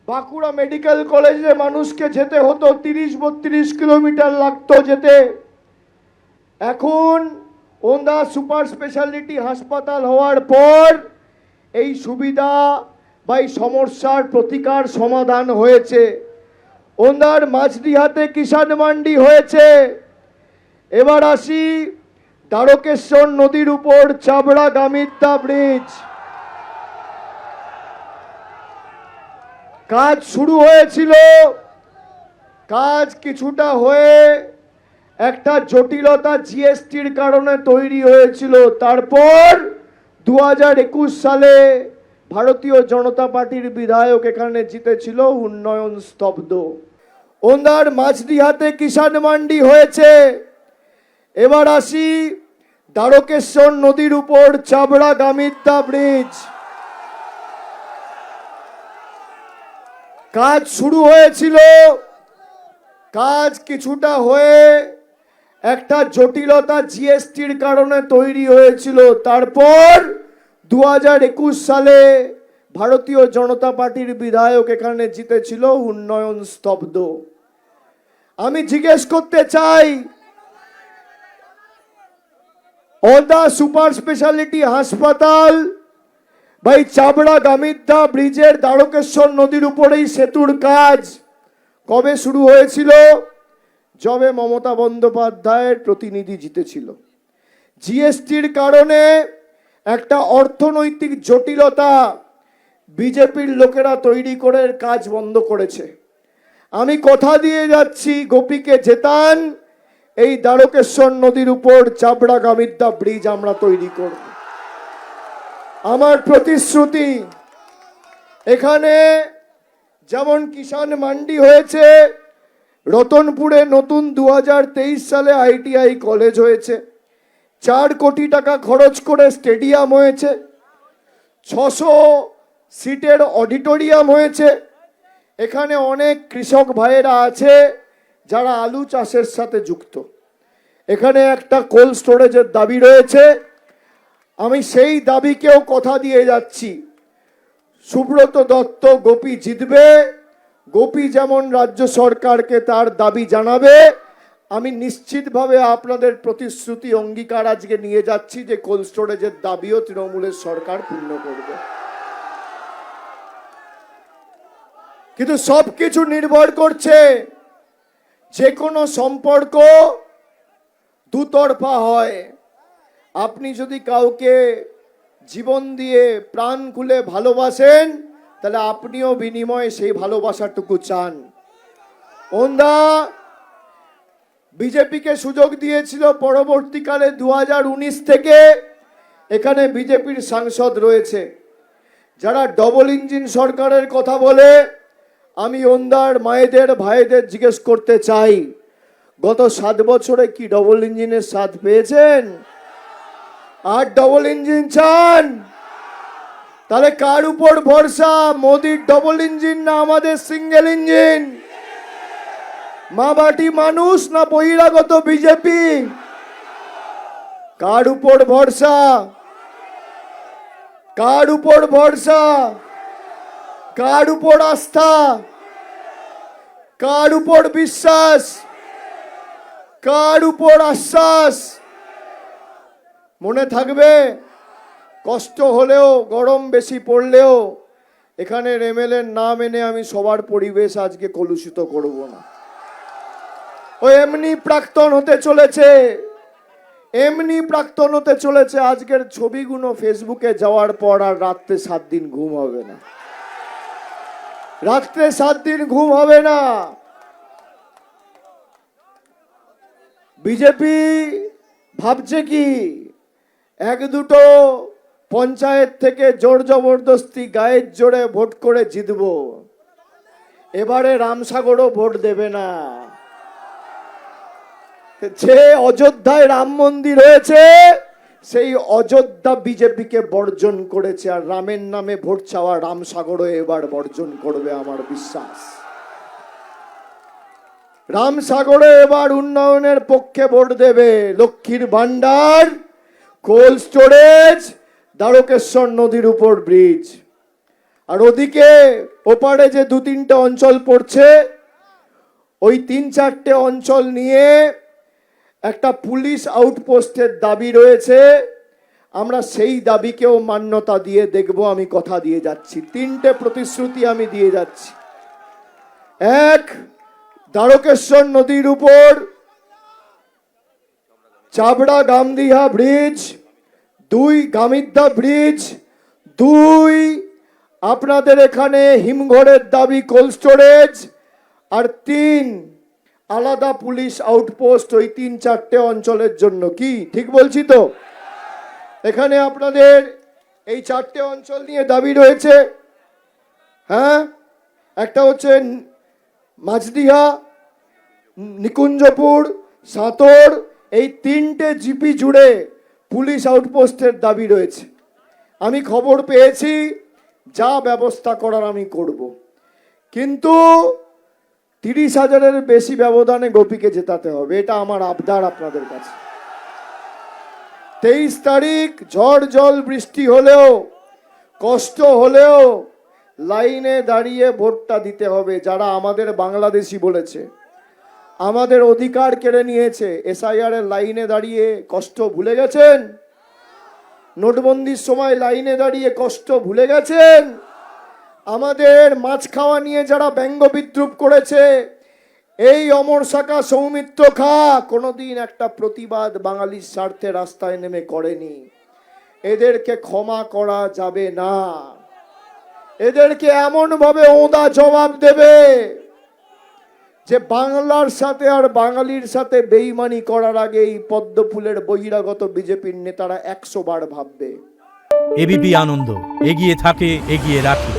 Bankura medical কলেজে মানুষকে যেতে হতো 30-32 কিলোমিটার লাগতো যেতে। এখন ওন্দা সুপার স্পেশালিটি হাসপাতাল হওয়ার পর এই সুবিধা বা এই সমস্যার প্রতিকার সমাধান হয়েছে। ওন্দার মাঝদিহাতে কিষাণ মান্ডি হয়েছে। এবার আসি দ্বারকেশ্বর নদীর উপর চাবড়া গামিদ্দা ব্রিজ। কাজ শুরু হয়েছিল, কাজ কিছুটা হয়ে একটা জটিলতা জিএসটির কারণে তৈরি হয়েছিল। তারপর 2021 সালে ভারতীয় জনতা পার্টির বিধায়ক এখানে জিতেছিল, উন্নয়ন স্তব্ধ। ওন্দার মাঝদিহাতে কিষাণ মান্ডি হয়েছে। এবার আসি দ্বারকেশ্বর নদীর উপর চাবড়া গামিদ্দা ব্রিজ। কাজ শুরু হয়েছিল, কাজ কিছুটা হয়ে একটা জটিলতা জিএসটির কারণে তৈরি হয়েছিল। তারপর 2021 সালে ভারতীয় জনতা পার্টির বিধায়ক এখানে জিতেছিল, উন্নয়ন স্তব্ধ। আমি জিজ্ঞেস করতে চাই, ওদা সুপার স্পেশালিটি হাসপাতাল ভাই চাবড়া গামিদ্দা ব্রিজের দ্বারকেশ্বর নদীর উপরেই সেতুর কাজ কবে শুরু হয়েছিল? যবে মমতা বন্দ্যোপাধ্যায়ের প্রতিনিধি জিতেছিল। জিএসটির কারণে একটা অর্থনৈতিক জটিলতা বিজেপির লোকেরা তৈরি করে কাজ বন্ধ করেছে। আমি কথা দিয়ে যাচ্ছি, গোপীকে জেতান, এই দ্বারকেশ্বর নদীর উপর চাবড়া গামিদ্দা ব্রিজ আমরা তৈরি করব। আমার প্রতিশ্রুতি, এখানে যেমন কিষাণ মান্ডি হয়েছে, রতনপুরে নতুন 2023 সালে আইটিআই কলেজ হয়েছে, 4 কোটি টাকা খরচ করে স্টেডিয়াম হয়েছে, 600 সিটের অডিটোরিয়াম হয়েছে। এখানে অনেক কৃষক ভাইয়েরা আছে যারা আলু চাষের সাথে যুক্ত। এখানে একটা কোল্ড স্টোরেজের দাবি রয়েছে, আমি সেই দাবিকেও কথা দিয়ে যাচ্ছি। সুব্রত দত্ত গোপী জিতবে, গোপী যেমন রাজ্য সরকারকে তার দাবি জানাবে, আমি নিশ্চিতভাবে আপনাদের প্রতিশ্রুতি অঙ্গীকার আজকে নিয়ে যাচ্ছি যে কোল্ড স্টোরেজের দাবিও তৃণমূলের সরকার পূর্ণ করবে। কিন্তু সবকিছু নির্ভর করছে, যে কোনো সম্পর্ক দুতরফা হয়। আপনি যদি কাউকে জীবন দিয়ে প্রাণ খুলে ভালোবাসেন, তাহলে আপনিও বিনিময়ে সেই ভালোবাসাটুকু চান। ওন্দা বিজেপিকে সুযোগ দিয়েছিল, পরবর্তীকালে 2019 থেকে এখানে বিজেপির সাংসদ রয়েছে যারা ডবল ইঞ্জিন সরকারের কথা বলে। আমি ওন্দার মায়েদের ভাইদের জিজ্ঞেস করতে চাই, গত 7 বছরে কি ডবল ইঞ্জিনের স্বাদ পেয়েছেন? আর ডবল ইঞ্জিন চান? তাহলে কার উপর ভরসা, মোদির ডবল ইঞ্জিন না আমাদের সিঙ্গেল ইঞ্জিন? মাবাটি মানুষ না বহিরাগত বিজেপি? কার উপর ভরসা? কার উপর ভরসা? কার উপর আস্থা? কার উপর বিশ্বাস? কার উপর আশ্বাস? মনে থাকবে, কষ্ট হলেও, গরম বেশি পড়লেও এখানে এমএলএ নাম এনে আমি সবার পরিবেশ আজকে কলুষিত করব না। ও এমনি প্রাক্তন হতে চলেছে, এমনি প্রাক্তন হতে চলেছে। আজকের ছবিগুলো ফেসবুকে যাওয়ার পর আর রাত্রে 7 দিন ঘুম হবে না, রাত্রে 7 দিন ঘুম হবে না। বিজেপি ভাবছে কি, 1-2 পঞ্চায়েত থেকে জোর জবরদস্তি গায়ের জোরে ভোট করে জিতব। এবারে রামসাগরও ভোট দেবে না। যে অযোধ্যায় রাম মন্দির হয়েছে, সেই অযোধ্যা বিজেপিকে বর্জন করেছে, আর রামের নামে ভোট চাওয়া রামসাগরও এবার বর্জন করবে আমার বিশ্বাস। রামসাগরে এবার উন্নয়নের পক্ষে ভোট দেবে। লক্ষ্মীর ভান্ডার, কোল্ড স্টোরেজ, দ্বারকেশ্বর নদীর উপর ব্রিজ। আর ওদিকে ওপারে যে 2-3টে অঞ্চল পড়ছে, ওই 3-4টে অঞ্চল নিয়ে একটা পুলিশ আউটপোস্টের দাবি রয়েছে। আমরা সেই দাবিকেও মান্যতা দিয়ে দেখব, আমি কথা দিয়ে যাচ্ছি। 3টে প্রতিশ্রুতি আমি দিয়ে যাচ্ছি। 1, দ্বারকেশ্বর নদীর উপর চাবড়া গামদিহা ব্রিজ। 2, গামিদ্দা ব্রিজ। 2, আপনাদের এখানে হিমঘরের দাবি কোল্ড স্টোরেজ। আর 3, আলাদা পুলিশ আউটপোস্ট ওই 3-4টে অঞ্চলের জন্য। কি ঠিক বলছি তো? এখানে আপনাদের এই 4টে অঞ্চল নিয়ে দাবি রয়েছে। হ্যাঁ, একটা হচ্ছে মাঝদিহা, নিকুঞ্জপুর, সাঁতর, এই 3টে জিপি জুড়ে পুলিশ আউটপোস্টের দাবি রয়েছে। আমি খবর পেয়েছি, যা ব্যবস্থা করার আমি করব, কিন্তু 30,000-এর বেশি ব্যবধানে গোপীকে জেতাতে হবে। এটা আমার আবদার আপনাদের কাছে। 23 তারিখ ঝড় জল বৃষ্টি হলেও, কষ্ট হলেও লাইনে দাঁড়িয়ে ভোটটা দিতে হবে। যারা আমাদের বাংলাদেশি বলেছে, আমাদের অধিকার কেড়ে নিয়েছে, এসআইআর এর লাইনে দাঁড়িয়ে কষ্ট ভুলে গেছেন? নোটবন্দির সময় লাইনে দাঁড়িয়ে কষ্ট ভুলে গেছেন? আমাদের মাছ খাওয়া নিয়ে যারা ব্যঙ্গ বিদ্রুপ করেছে, এই অমর শাখা, সৌমিত্র খা কোনোদিন একটা প্রতিবাদ বাঙালির স্বার্থে রাস্তায় নেমে করেনি। এদেরকে ক্ষমা করা যাবে না। এদেরকে এমন ভাবে ওদা জবাব দেবে যে বাংলার সাথে আর বাঙালির সাথে বেইমানি করার আগে এই পদ্ম ফুলের বহিরাগত বিজেপির নেতারা 100 বার ভাববে। এবিপি আনন্দ, এগিয়ে থাকে, এগিয়ে রাখে।